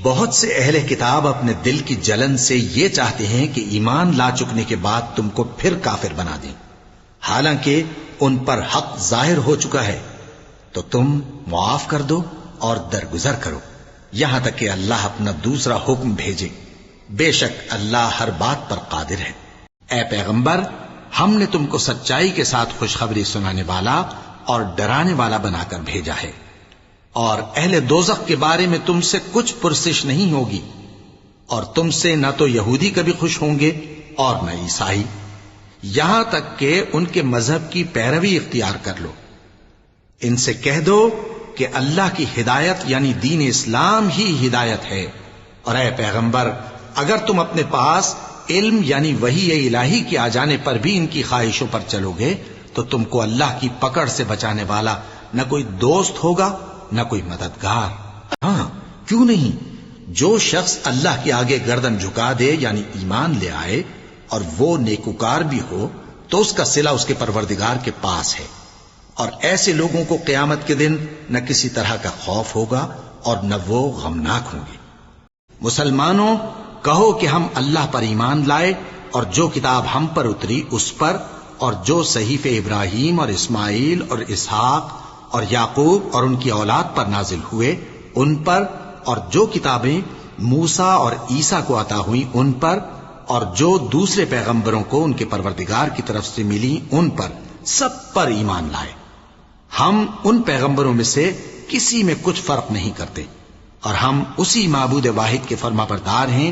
بہت سے اہل کتاب اپنے دل کی جلن سے یہ چاہتے ہیں کہ ایمان لا چکنے کے بعد تم کو پھر کافر بنا دیں، حالانکہ ان پر حق ظاہر ہو چکا ہے، تو تم معاف کر دو اور درگزر کرو یہاں تک کہ اللہ اپنا دوسرا حکم بھیجے، بے شک اللہ ہر بات پر قادر ہے۔ اے پیغمبر، ہم نے تم کو سچائی کے ساتھ خوشخبری سنانے والا اور ڈرانے والا بنا کر بھیجا ہے، اور اہل دوزخ کے بارے میں تم سے کچھ پرسش نہیں ہوگی، اور تم سے نہ تو یہودی کبھی خوش ہوں گے اور نہ عیسائی، یہاں تک کہ ان کے مذہب کی پیروی اختیار کر لو۔ ان سے کہہ دو کہ اللہ کی ہدایت یعنی دین اسلام ہی ہدایت ہے، اور اے پیغمبر اگر تم اپنے پاس علم یعنی وحی الہی کے آ جانے پر بھی ان کی خواہشوں پر چلو گے تو تم کو اللہ کی پکڑ سے بچانے والا نہ کوئی دوست ہوگا نہ کوئی مددگار۔ ہاں کیوں نہیں، جو شخص اللہ کے آگے گردن جھکا دے یعنی ایمان لے آئے اور وہ نیکوکار بھی ہو تو اس کا صلہ اس کے پروردگار کے پاس ہے، اور ایسے لوگوں کو قیامت کے دن نہ کسی طرح کا خوف ہوگا اور نہ وہ غمناک ہوں گے۔ مسلمانوں، کہو کہ ہم اللہ پر ایمان لائے اور جو کتاب ہم پر اتری اس پر، اور جو صحیفے ابراہیم اور اسماعیل اور اسحاق اور یعقوب اور ان کی اولاد پر نازل ہوئے ان پر، اور جو کتابیں موسیٰ اور عیسیٰ کو عطا ہوئیں ان پر، اور جو دوسرے پیغمبروں کو ان کے پروردگار کی طرف سے ملی ان پر، سب پر ایمان لائے۔ ہم ان پیغمبروں میں سے کسی میں کچھ فرق نہیں کرتے، اور ہم اسی معبود واحد کے فرما بردار ہیں۔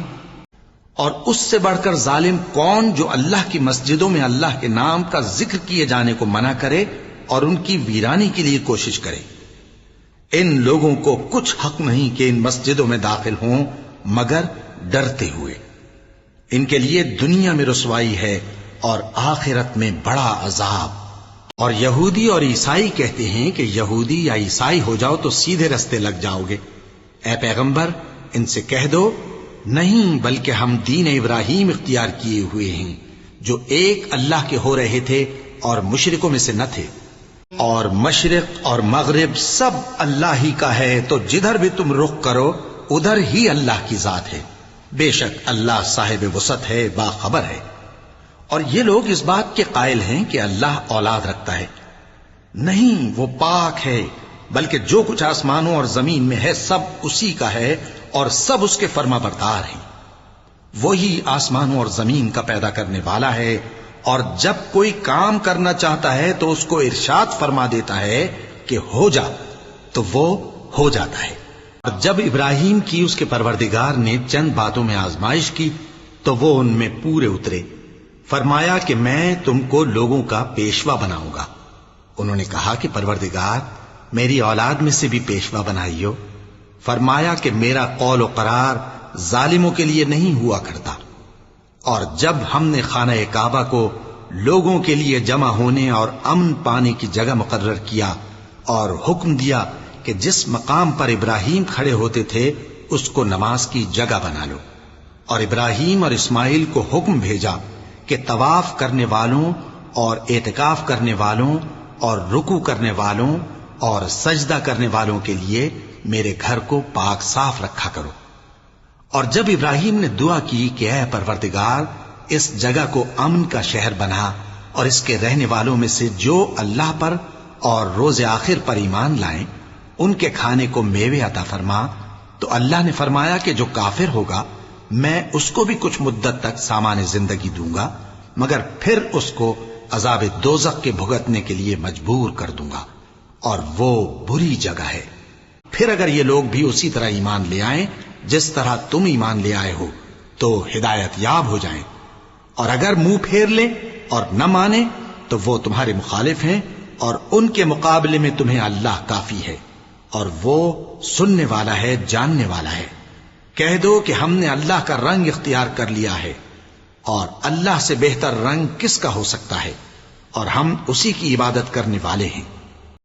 اور اس سے بڑھ کر ظالم کون جو اللہ کی مسجدوں میں اللہ کے نام کا ذکر کیے جانے کو منع کرے اور ان کی ویرانی کے لیے کوشش کرے۔ ان لوگوں کو کچھ حق نہیں کہ ان مسجدوں میں داخل ہوں مگر ڈرتے ہوئے۔ ان کے لیے دنیا میں رسوائی ہے اور آخرت میں بڑا عذاب۔ اور یہودی اور عیسائی کہتے ہیں کہ یہودی یا عیسائی ہو جاؤ تو سیدھے رستے لگ جاؤ گے۔ اے پیغمبر ان سے کہہ دو نہیں، بلکہ ہم دین ابراہیم اختیار کیے ہوئے ہیں جو ایک اللہ کے ہو رہے تھے اور مشرکوں میں سے نہ تھے، اور مشرق اور مغرب سب اللہ ہی کا ہے، تو جدھر بھی تم رخ کرو ادھر ہی اللہ کی ذات ہے، بے شک اللہ صاحب وسعت ہے، باخبر ہے۔ اور یہ لوگ اس بات کے قائل ہیں کہ اللہ اولاد رکھتا ہے، نہیں، وہ پاک ہے، بلکہ جو کچھ آسمانوں اور زمین میں ہے سب اسی کا ہے اور سب اس کے فرما بردار ہیں۔ وہی آسمانوں اور زمین کا پیدا کرنے والا ہے، اور جب کوئی کام کرنا چاہتا ہے تو اس کو ارشاد فرما دیتا ہے کہ ہو جا، تو وہ ہو جاتا ہے۔ اور جب ابراہیم کی اس کے پروردگار نے چند باتوں میں آزمائش کی تو وہ ان میں پورے اترے۔ فرمایا کہ میں تم کو لوگوں کا پیشوا بناؤں گا۔ انہوں نے کہا کہ پروردگار میری اولاد میں سے بھی پیشوا بنائیو۔ فرمایا کہ میرا قول و قرار ظالموں کے لیے نہیں ہوا کرتا۔ اور جب ہم نے خانہ کعبہ کو لوگوں کے لیے جمع ہونے اور امن پانے کی جگہ مقرر کیا اور حکم دیا کہ جس مقام پر ابراہیم کھڑے ہوتے تھے اس کو نماز کی جگہ بنا لو، اور ابراہیم اور اسماعیل کو حکم بھیجا کہ طواف کرنے والوں اور اعتکاف کرنے والوں اور رکوع کرنے والوں اور سجدہ کرنے والوں کے لیے میرے گھر کو پاک صاف رکھا کرو۔ اور جب ابراہیم نے دعا کی کہ اے پروردگار اس جگہ کو امن کا شہر بنا، اور اس کے رہنے والوں میں سے جو اللہ پر اور روز آخر پر ایمان لائیں ان کے کھانے کو میوے عطا فرما، تو اللہ نے فرمایا کہ جو کافر ہوگا میں اس کو بھی کچھ مدت تک سامان زندگی دوں گا، مگر پھر اس کو عذاب دوزخ کے بھگتنے کے لیے مجبور کر دوں گا، اور وہ بری جگہ ہے۔ پھر اگر یہ لوگ بھی اسی طرح ایمان لے آئیں جس طرح تم ایمان لے آئے ہو تو ہدایت یاب ہو جائیں، اور اگر منہ پھیر لیں اور نہ مانیں تو وہ تمہارے مخالف ہیں، اور ان کے مقابلے میں تمہیں اللہ کافی ہے، اور وہ سننے والا ہے، جاننے والا ہے۔ کہہ دو کہ ہم نے اللہ کا رنگ اختیار کر لیا ہے، اور اللہ سے بہتر رنگ کس کا ہو سکتا ہے، اور ہم اسی کی عبادت کرنے والے ہیں۔